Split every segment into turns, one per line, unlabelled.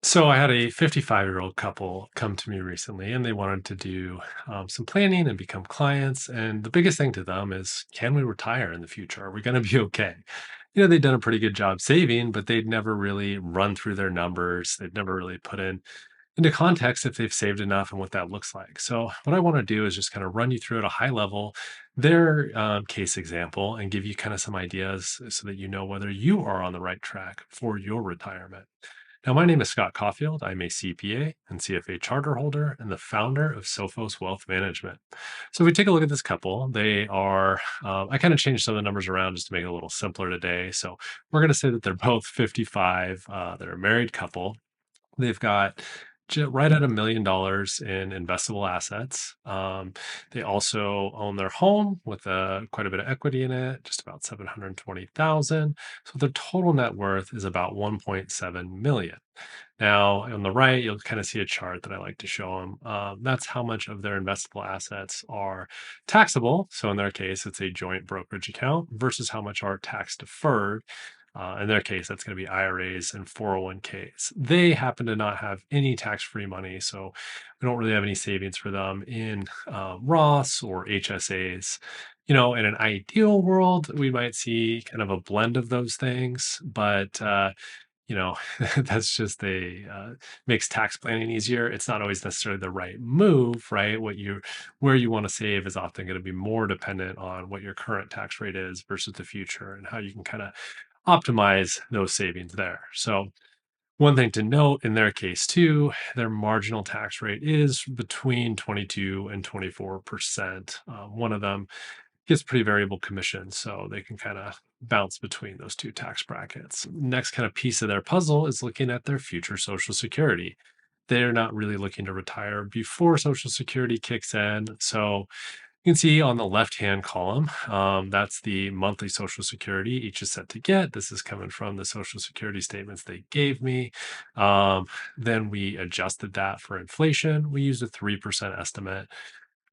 So I had a 55-year-old couple come to me recently, and they wanted to do some planning and become clients. And the biggest thing to them is, can we retire in the future? Are we going to be okay? They'd done a pretty good job saving, but they'd never really run through their numbers. They'd never really put in into context if they've saved enough and what that looks like. So what I want to do is just kind of run you through at a high level their case example and give you kind of some ideas so that you know whether you are on the right track for your retirement. Now, my name is Scott Caulfield. I'm a CPA and CFA charter holder and the founder of Sophos Wealth Management. So, if we take a look at this couple, they are, I kind of changed some of the numbers around just to make it a little simpler today. So, we're going to say that they're both 55, they're a married couple. They've got right at $1 million in investable assets. They also own their home with quite a bit of equity in it, just about 720,000. So their total net worth is about 1.7 million. Now, on the right, you'll kind of see a chart that I like to show them. That's how much of their investable assets are taxable. So in their case, it's a joint brokerage account versus how much are tax deferred. In their case, that's going to be IRAs and 401ks. They happen to not have any tax free money. So we don't really have any savings for them in Roths or HSAs. In an ideal world, we might see kind of a blend of those things, but you know that's just a makes tax planning easier. It's not always necessarily the right move, right? Where you want to save is often going to be more dependent on what your current tax rate is versus the future and how you can kind of optimize those savings there. So one thing to note in their case too, their marginal tax rate is between 22 and 24%. One of them gets pretty variable commission, so they can kind of bounce between those two tax brackets. Next kind of piece of their puzzle is looking at their future Social Security. They're not really looking to retire before Social Security kicks in. So you can see on the left-hand column, that's the monthly Social Security each is set to get. This is coming from the Social Security statements they gave me. Um, then we adjusted that for inflation. We used a 3% estimate.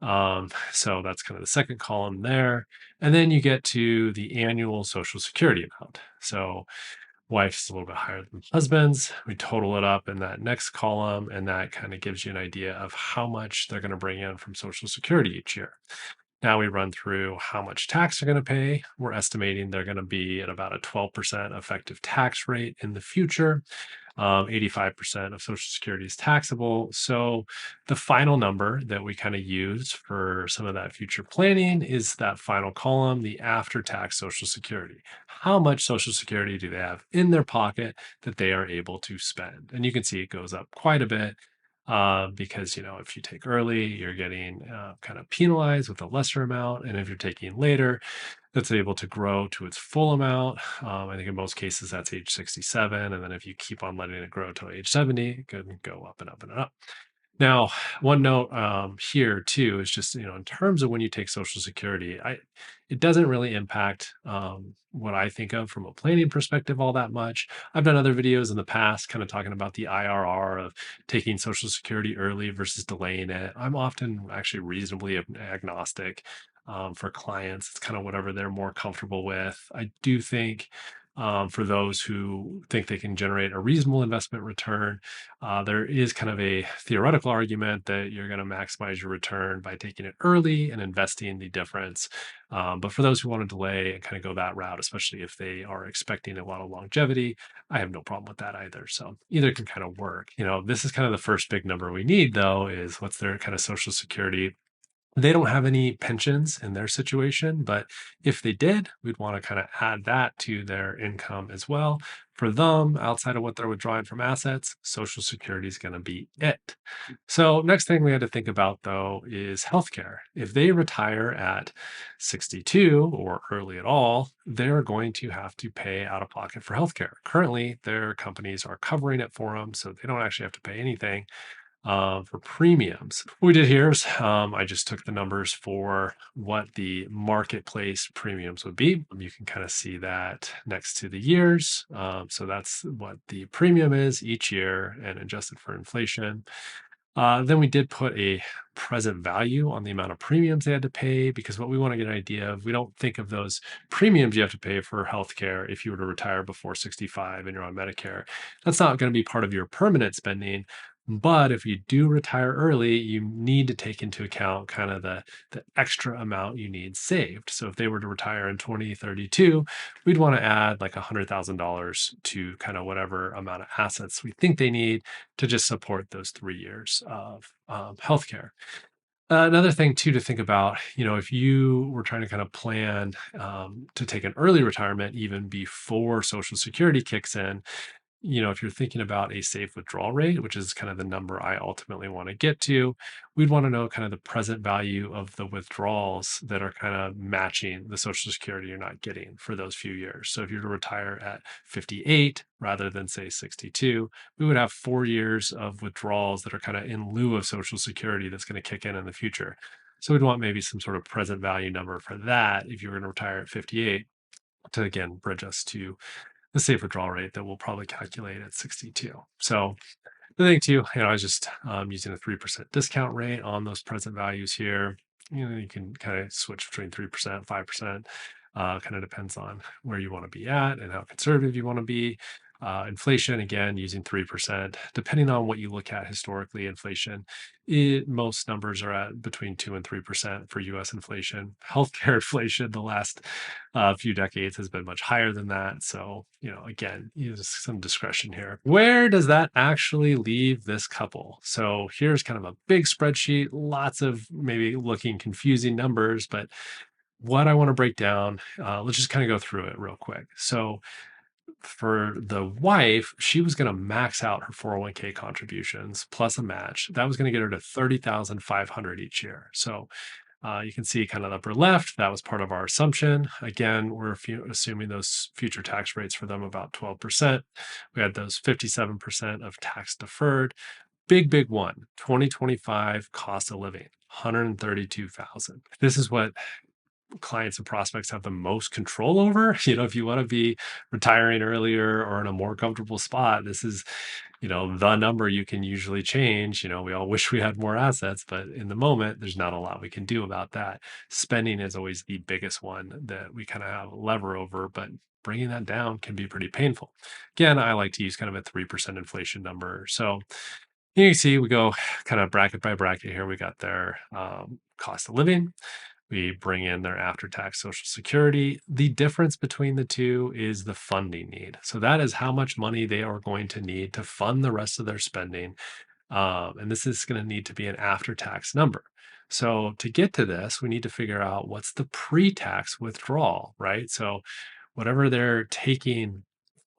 So that's kind of the second column there. And then you get to the annual Social Security amount. So wife's a little bit higher than husband's. We total it up in that next column, and that kind of gives you an idea of how much they're going to bring in from Social Security each year. Now we run through how much tax they're going to pay. We're estimating they're going to be at about a 12% effective tax rate in the future. 85% of Social Security is taxable. So the final number that we kind of use for some of that future planning is that final column, the after tax Social Security. How much Social Security do they have in their pocket that they are able to spend? And you can see it goes up quite a bit. Because if you take early, you're getting kind of penalized with a lesser amount, and if you're taking later, that's able to grow to its full amount. I think in most cases that's age 67. And then if you keep on letting it grow to age 70, it can go up and up and up. Now, one note here too is just, in terms of when you take Social Security, it doesn't really impact what I think of from a planning perspective all that much. I've done other videos in the past kind of talking about the IRR of taking Social Security early versus delaying it. I'm often actually reasonably agnostic for clients. It's kind of whatever they're more comfortable with. I do think for those who think they can generate a reasonable investment return, there is kind of a theoretical argument that you're going to maximize your return by taking it early and investing the difference. But for those who want to delay and kind of go that route, especially if they are expecting a lot of longevity, I have no problem with that either. So either can kind of work. This is kind of the first big number we need, though, is what's their kind of Social Security. They don't have any pensions in their situation, but if they did, we'd want to kind of add that to their income as well. For them, outside of what they're withdrawing from assets, Social Security is going to be it. So, next thing we had to think about though is healthcare. If they retire at 62 or early at all, they're going to have to pay out of pocket for healthcare. Currently, their companies are covering it for them, so they don't actually have to pay anything for premiums. What we did here is I just took the numbers for what the marketplace premiums would be. You can kind of see that next to the years. So that's what the premium is each year and adjusted for inflation. Then we did put a present value on the amount of premiums they had to pay because what we want to get an idea of, we don't think of those premiums you have to pay for healthcare if you were to retire before 65 and you're on Medicare. That's not going to be part of your permanent spending. But if you do retire early, you need to take into account kind of the extra amount you need saved. So if they were to retire in 2032, we'd want to add like $100,000 to kind of whatever amount of assets we think they need to just support those 3 years of healthcare. Another thing too to think about, if you were trying to kind of plan to take an early retirement even before Social Security kicks in, if you're thinking about a safe withdrawal rate, which is kind of the number I ultimately want to get to, we'd want to know kind of the present value of the withdrawals that are kind of matching the Social Security you're not getting for those few years. So if you're to retire at 58 rather than say 62, we would have 4 years of withdrawals that are kind of in lieu of Social Security that's going to kick in the future. So we'd want maybe some sort of present value number for that if you're going to retire at 58 to again bridge us to the safe withdrawal rate that we'll probably calculate at 62. So the thing too, I was just using a 3% discount rate on those present values here. You can kind of switch between 3%, 5%. Kind of depends on where you want to be at and how conservative you want to be. Inflation, again, using 3%. Depending on what you look at historically, inflation, most numbers are at between 2 and 3% for US inflation. Healthcare inflation the last few decades has been much higher than that. So, again, use some discretion here. Where does that actually leave this couple? So here's kind of a big spreadsheet, lots of maybe looking confusing numbers, but what I want to break down, let's just kind of go through it real quick. So for the wife, she was going to max out her 401k contributions plus a match. That was going to get her to 30,500 each year. So you can see kind of the upper left, that was part of our assumption. Again, we're assuming those future tax rates for them about 12%. We had those 57% of tax deferred. Big one, 2025 cost of living, 132,000. This is what clients and prospects have the most control over. If you want to be retiring earlier or in a more comfortable spot, this is, the number you can usually change. We all wish we had more assets, but in the moment, there's not a lot we can do about that. Spending is always the biggest one that we kind of have a lever over, but bringing that down can be pretty painful. Again, I like to use kind of a 3% inflation number. So you can see we go kind of bracket by bracket here. We got their cost of living. We bring in their after tax Social Security. The difference between the two is the funding need. So that is how much money they are going to need to fund the rest of their spending. And this is going to need to be an after tax number. So to get to this, we need to figure out what's the pre tax withdrawal, right? So whatever they're taking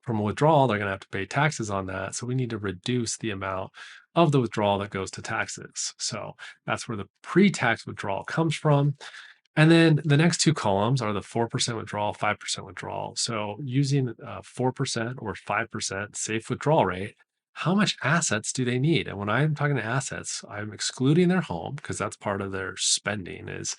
from a withdrawal, they're going to have to pay taxes on that. So we need to reduce the amount of the withdrawal that goes to taxes. So that's where the pre tax withdrawal comes from. And then the next two columns are the 4% withdrawal, 5% withdrawal. So using 4% or 5% safe withdrawal rate, how much assets do they need? And when I'm talking to assets, I'm excluding their home because that's part of their spending is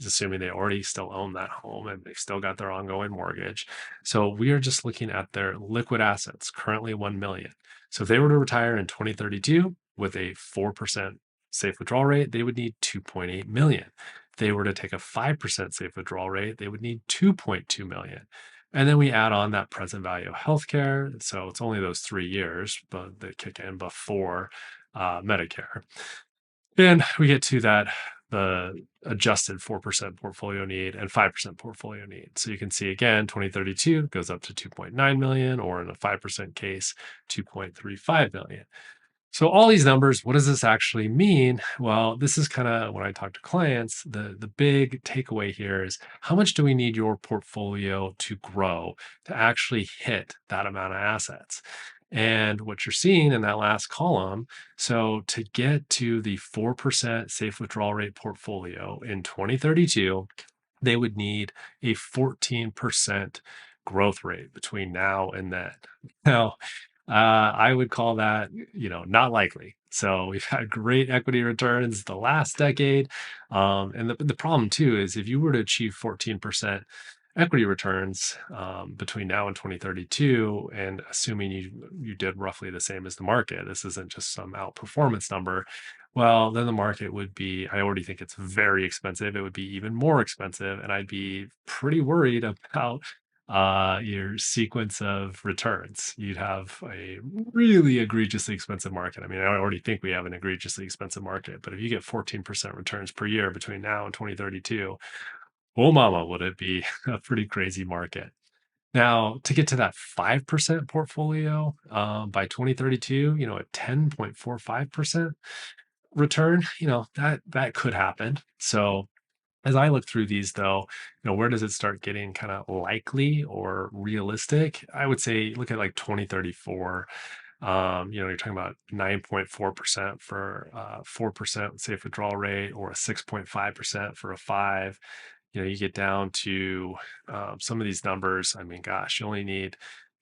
assuming they already still own that home and they've still got their ongoing mortgage. So we are just looking at their liquid assets, currently 1 million. So if they were to retire in 2032 with a 4% safe withdrawal rate, they would need 2.8 million. If they were to take a 5% safe withdrawal rate, they would need 2.2 million. And then we add on that present value of healthcare. So it's only those 3 years, but they kick in before Medicare. And we get to that, the adjusted 4% portfolio need and 5% portfolio need. So you can see again, 2032 goes up to 2.9 million, or in a 5% case, 2.35 million. So all these numbers, what does this actually mean? Well, this is kind of when I talk to clients, the big takeaway here is how much do we need your portfolio to grow to actually hit that amount of assets? And what you're seeing in that last column, so to get to the 4% safe withdrawal rate portfolio in 2032, they would need a 14% growth rate between now and then. Now, I would call that, not likely. So we've had great equity returns the last decade. And the problem too is if you were to achieve 14%, equity returns between now and 2032, and assuming you did roughly the same as the market, this isn't just some outperformance number. Well, then the market would be, I already think it's very expensive. It would be even more expensive. And I'd be pretty worried about your sequence of returns. You'd have a really egregiously expensive market. I mean, I already think we have an egregiously expensive market, but if you get 14% returns per year between now and 2032, oh, mama, would it be a pretty crazy market. Now, to get to that 5% portfolio by 2032, at 10.45% return, that could happen. So as I look through these though, where does it start getting kind of likely or realistic? I would say look at like 2034. You're talking about 9.4% for 4% safe withdrawal rate, or a 6.5% for a five. You get down to some of these numbers. I mean, gosh, you only need,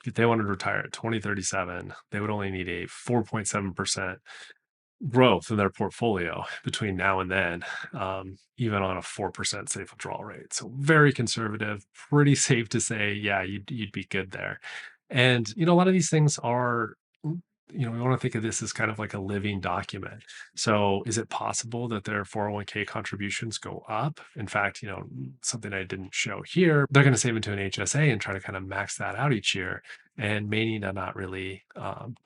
if they wanted to retire at 2037, they would only need a 4.7% growth in their portfolio between now and then, even on a 4% safe withdrawal rate. So very conservative, pretty safe to say, yeah, you'd be good there. And a lot of these things are, we want to think of this as kind of like a living document. So is it possible that their 401k contributions go up? In fact, something I didn't show here, they're going to save into an HSA and try to kind of max that out each year, and may need to not really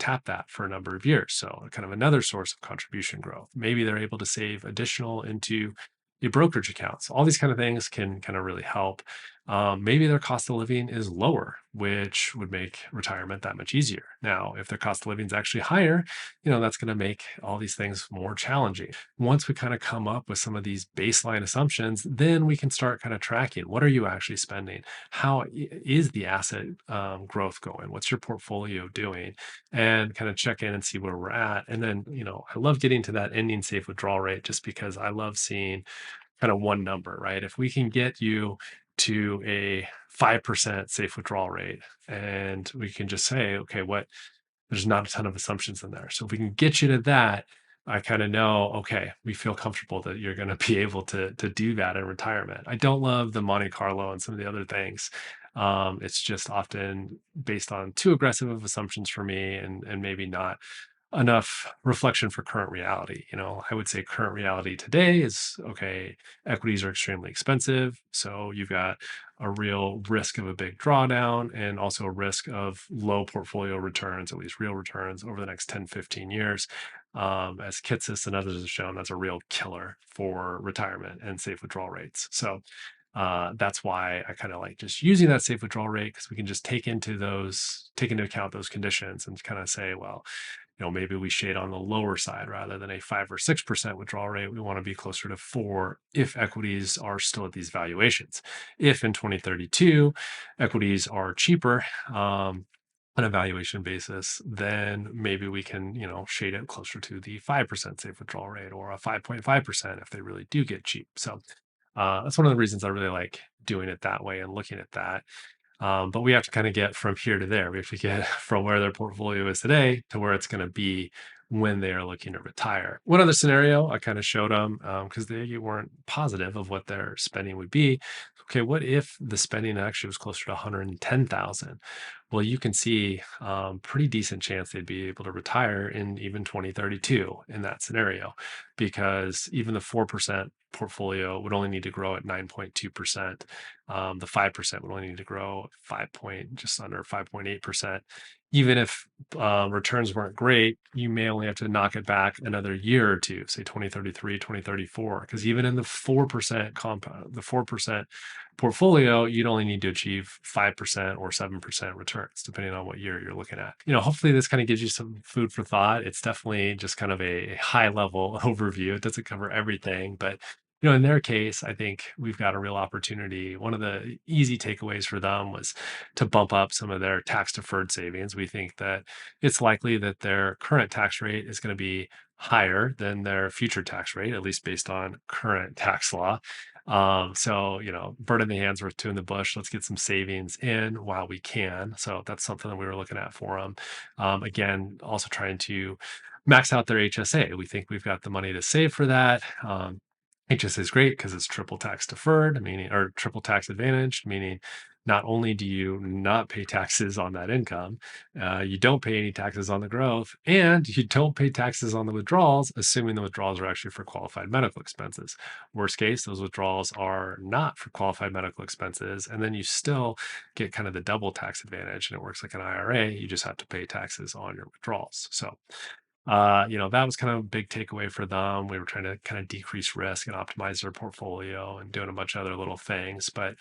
tap that for a number of years. So kind of another source of contribution growth. Maybe they're able to save additional into a brokerage account. So all these kind of things can kind of really help. Maybe their cost of living is lower, which would make retirement that much easier. Now, if their cost of living is actually higher, that's going to make all these things more challenging. Once we kind of come up with some of these baseline assumptions, then we can start kind of tracking, what are you actually spending? How is the asset growth going? What's your portfolio doing? And kind of check in and see where we're at. And then, I love getting to that ending safe withdrawal rate, just because I love seeing kind of one number, right? If we can get you to a 5% safe withdrawal rate, and we can just say, okay, there's not a ton of assumptions in there. So if we can get you to that, I kind of know, okay, we feel comfortable that you're going to be able to do that in retirement. I don't love the Monte Carlo and some of the other things. It's just often based on too aggressive of assumptions for me, and maybe not enough reflection for current reality. I would say current reality today is, okay, equities are extremely expensive. So you've got a real risk of a big drawdown, and also a risk of low portfolio returns, at least real returns, over the next 10, 15 years. As Kitsis and others have shown, that's a real killer for retirement and safe withdrawal rates. So that's why I kind of like just using that safe withdrawal rate, because we can just take into account those conditions and kind of say, well, maybe we shade on the lower side rather than a 5 or 6% withdrawal rate. We want to be closer to 4 if equities are still at these valuations. If in 2032 equities are cheaper, on a valuation basis, then maybe we can, shade it closer to the 5% safe withdrawal rate, or a 5.5% if they really do get cheap. So that's one of the reasons I really like doing it that way and looking at that. But we have to kind of get from here to there. We have to get from where their portfolio is today to where it's going to be when they are looking to retire. One other scenario I kind of showed them, because they weren't positive of what their spending would be. Okay, what if the spending actually was closer to 110,000? Well, you can see pretty decent chance they'd be able to retire in even 2032 in that scenario, because even the 4% portfolio would only need to grow at 9.2%. The 5% would only need to grow just under 5.8%. Even if returns weren't great, you may only have to knock it back another year or two, say 2033, 2034, because even in the 4% compound, the 4% portfolio, you'd only need to achieve 5% or 7% returns, depending on what year you're looking at. Hopefully this kind of gives you some food for thought. It's definitely just kind of a high level overview. It doesn't cover everything, but in their case, I think we've got a real opportunity. One of the easy takeaways for them was to bump up some of their tax deferred savings. We think that it's likely that their current tax rate is going to be higher than their future tax rate, at least based on current tax law. So, bird in the hand's worth two in the bush. Let's get some savings in while we can. So that's something that we were looking at for them. Again, also trying to max out their HSA. We think we've got the money to save for that. HSA is great because it's triple tax deferred, meaning or triple tax advantaged, meaning not only do you not pay taxes on that income, you don't pay any taxes on the growth, and you don't pay taxes on the withdrawals, assuming the withdrawals are actually for qualified medical expenses. Worst case, those withdrawals are not for qualified medical expenses, and then you still get kind of the double tax advantage, and it works like an IRA. You just have to pay taxes on your withdrawals. So that was kind of a big takeaway for them. We were trying to kind of decrease risk and optimize their portfolio and doing a bunch of other little things. But,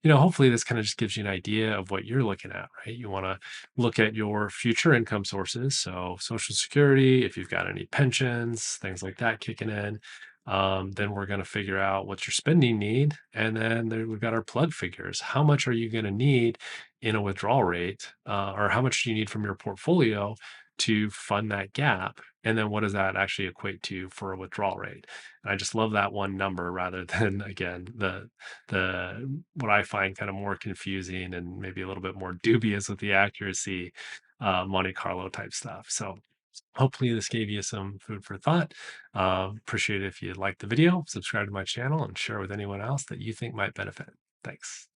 hopefully this kind of just gives you an idea of what you're looking at, right? You want to look at your future income sources. So Social Security, if you've got any pensions, things like that kicking in. Then we're going to figure out what's your spending need. And then we've got our plug figures. How much are you going to need in a withdrawal rate? Or how much do you need from your portfolio to fund that gap? And then what does that actually equate to for a withdrawal rate? And I just love that one number rather than again the what I find kind of more confusing and maybe a little bit more dubious with the accuracy, Monte Carlo type stuff. So hopefully this gave you some food for thought. Appreciate it if you like the video, subscribe to my channel, and share with anyone else that you think might benefit. Thanks.